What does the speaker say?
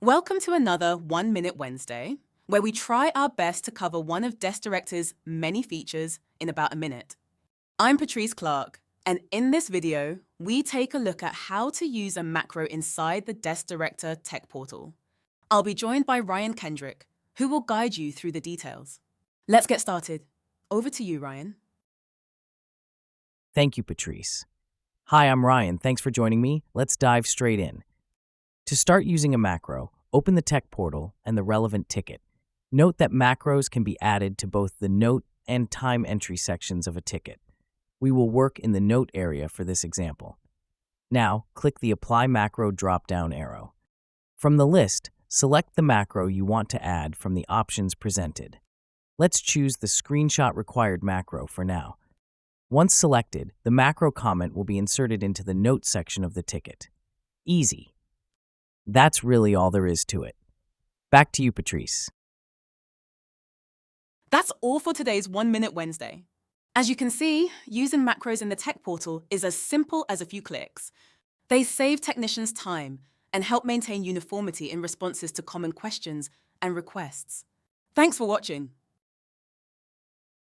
Welcome to another 1 Minute Wednesday, where we try our best to cover one of Desk Director's many features in about a minute. I'm Patrice Clark, and in this video, we take a look at how to use a macro inside the Desk Director tech portal. I'll be joined by Ryan Kendrick, who will guide you through the details. Let's get started. Over to you, Ryan. Thank you, Patrice. Hi, I'm Ryan. Thanks for joining me. Let's dive straight in. To start using a macro, open the tech portal and the relevant ticket. Note that macros can be added to both the note and time entry sections of a ticket. We will work in the note area for this example. Now, click the Apply Macro drop-down arrow. From the list, select the macro you want to add from the options presented. Let's choose the Screenshot Required macro for now. Once selected, the macro comment will be inserted into the note section of the ticket. Easy. That's really all there is to it. Back to you, Patrice. That's all for today's 1 Minute Wednesday. As you can see, using macros in the tech portal is as simple as a few clicks. They save technicians time and help maintain uniformity in responses to common questions and requests. Thanks for watching.